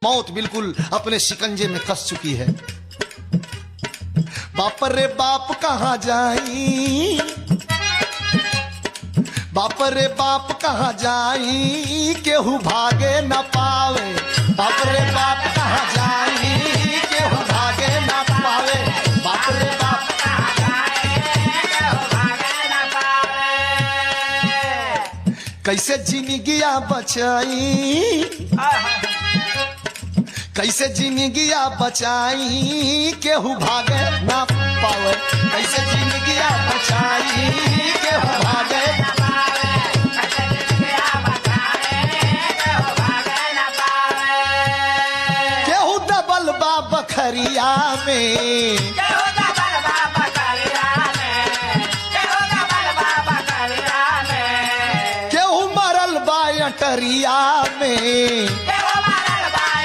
मौत बिल्कुल अपने शिकंजे में कस चुकी है। बाप रे बाप कहाँ जाई, बाप रे बाप कहाँ जाई, केहू भागे न पावे। बाप रे बाप कहाँ जाई, केहू भागे न पावे। बाप रे बाप कहाँ जाई, केहू भागे न पावे। कैसे जिंदगिया बचाई, कैसे जिंदगिया बचाई, केहू भागे न पावे। कैसे जिंदगिया बचाई, केहू भागे न पावे। केहू दबल बा बखरिया में, केहू दबल बा बखरिया में, केहू दबल बा बखरिया में। केहू मरल बा अटरिया में,